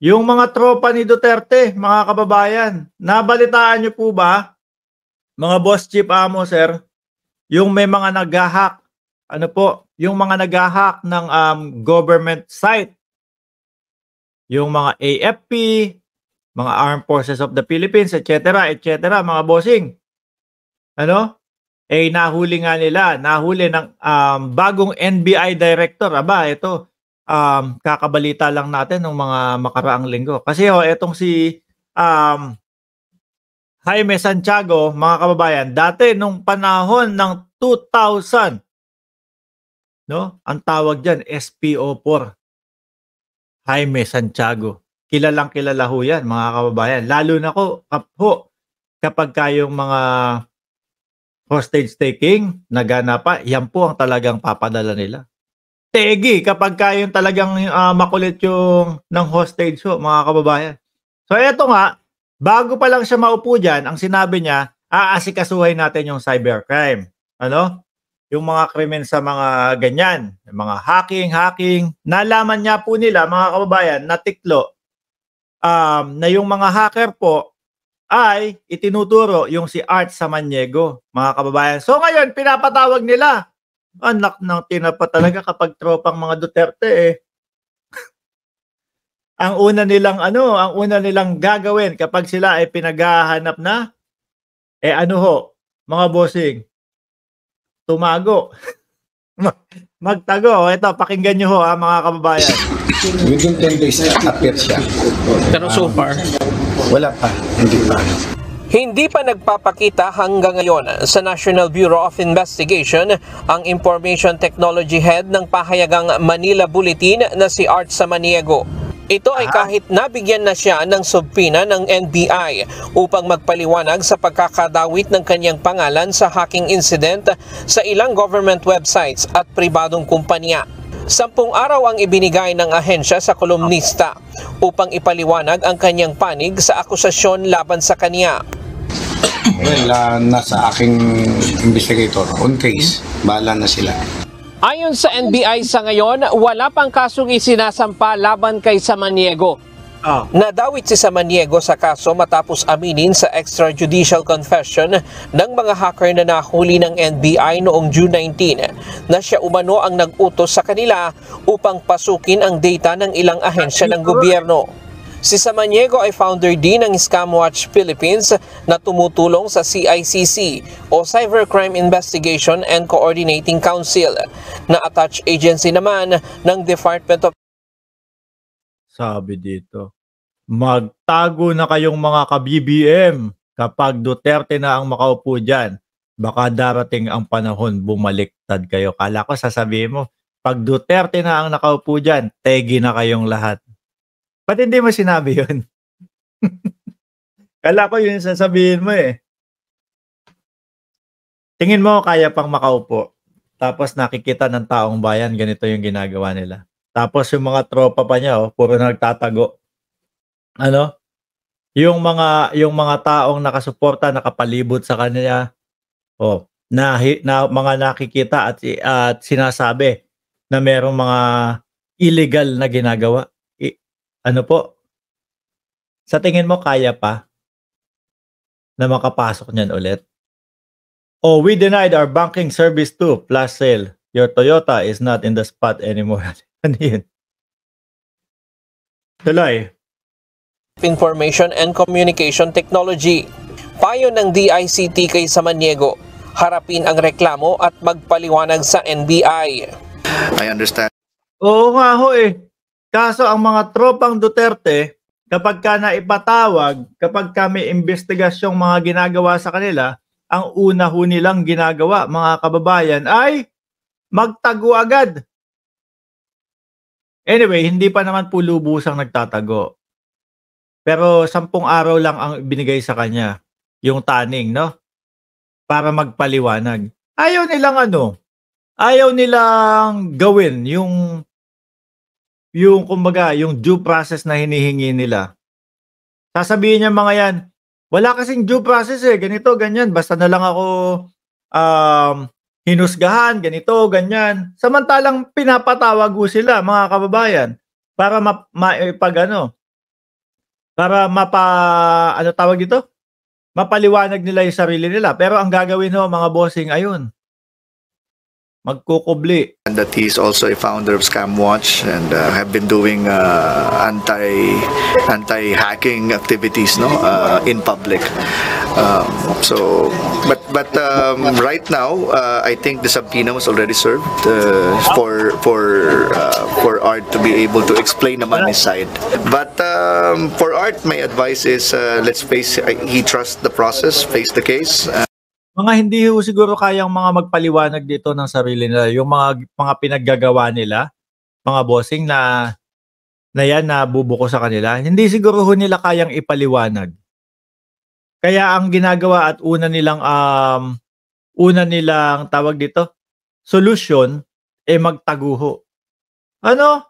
Yung mga tropa ni Duterte, mga kababayan, nabalitaan niyo po ba, mga boss chief amo, sir, yung may mga nagha-hack, ano po, yung mga nagha-hack ng, government site, yung mga AFP, mga Armed Forces of the Philippines, et cetera, mga bossing. Ano? Eh, nahuli nga nila, nahuli ng, bagong NBI director. Aba, ito, kakabalita lang natin nung mga makaraang linggo. Kasi etong si, Jaime Santiago, mga kababayan, dati nung panahon ng 2000, 'no, ang tawag diyan SPO4, Jaime Santiago. Kilalang-kilala ho 'yan, mga kababayan. Lalo na kapagka yung mga hostage taking naganap 'yan po ang talagang papadala nila. Tegi kapagka yung talagang, makulit yung ng hostage ho, mga kababayan. So eto nga, bago pa lang siya maupo diyan, ang sinabi niya, aasikasuhin natin yung cybercrime. Ano? Yung mga krimen sa mga ganyan, yung mga hacking. Nalaman niya po nila, mga kababayan, na tiklo, na yung mga hacker po ay itinuturo yung si Art Samaniego, mga kababayan. So ngayon, pinapatawag nila. Anak ng tinapa talaga kapag tropang mga Duterte eh. Ang una nilang gagawin kapag sila ay pinaghahanap na, ano ho, mga bossing, tumago. Magtago. Ito, pakinggan nyo ho, mga kababayan. Within 10 days, appear siya. Pero so far, wala pa, hindi pa. Hindi pa nagpapakita hanggang ngayon sa National Bureau of Investigation ang Information Technology Head ng pahayagang Manila Bulletin na si Art Samaniego. Ito ay kahit nabigyan na siya ng subpoena ng NBI upang magpaliwanag sa pagkakadawit ng kanyang pangalan sa hacking incident sa ilang government websites at pribadong kumpanya. 10 araw ang ibinigay ng ahensya sa kolumnista upang ipaliwanag ang kanyang panig sa akusasyon laban sa kanya. Well, nasa aking investigator on case. Bahala na sila. Ayon sa NBI sa ngayon, wala pang kasong isinasampa laban kay Samaniego. Nadawit si Samaniego sa kaso matapos aminin sa extrajudicial confession ng mga hacker na nahuli ng NBI noong June 19 na siya umano ang nag-utos sa kanila upang pasukin ang data ng ilang ahensya ng gobyerno. Si Samaniego ay founder din ng Scamwatch Philippines na tumutulong sa CICC o Cybercrime Investigation and Coordinating Council na attached agency naman ng Department of. Sabi dito, magtago na kayong mga ka-BBM kapag Duterte na ang makaupo dyan. Baka darating ang panahon bumaliktad kayo. Kala ko sasabihin mo, pag Duterte na ang nakaupo dyan, tegi na kayong lahat. Ba't hindi mo sinabi yun? Kala ko yun sasabihin mo eh. Tingin mo kaya pang makaupo. Tapos nakikita ng taong bayan, ganito yung ginagawa nila. Tapos yung mga tropa pa niya, puro nagtatago. Ano? Yung mga taong nakasuporta, nakapalibot sa kanya, na mga nakikita at sinasabi na merong mga illegal na ginagawa. Ano po? Sa tingin mo kaya pa na makapasok niyan ulit? We denied our banking service too, plus sale. Your Toyota is not in the spot anymore. Ano yun? Tuloy. Information and Communication Technology. Payo ng DICT kay Samaniego, harapin ang reklamo at magpaliwanag sa NBI. I understand. Oo nga ho eh. Kaso ang mga tropang Duterte, kapag ka naipatawag, kapag ka may investigasyong mga ginagawa sa kanila, ang una ho nilang ginagawa, mga kababayan, ay magtago agad. Anyway, hindi pa naman po lubusang nagtatago. Pero 10 araw lang ang binigay sa kanya, yung taning, no? Para magpaliwanag. Ayaw nilang gawin yung kumbaga, yung due process na hinihingi nila. Sasabihin niya mga yan, wala kasing due process eh, ganito, ganyan, basta na lang ako hinusgahan, ganito, ganyan. Samantalang pinapatawag ko sila, mga kababayan, para para ano tawag dito? Mapaliwanag nila yung sarili nila. Pero ang gagawin ho, mga bossing, ayun, magkukubli. And that he's also a founder of Scamwatch and have been doing anti-hacking activities, no, in public. But right now, I think the subpoena was already served for Art to be able to explain naman his side. But for Art, my advice is he trusts the process, face the case. Mga hindi ho siguro kayang mga magpaliwanag dito ng sarili nila, yung mga pinaggagawa nila, mga bossing na yan na bubuko sa kanila, hindi siguro ho nila kayang ipaliwanag. Kaya ang ginagawa at una nilang tawag dito, solution, magtaguho. Ano?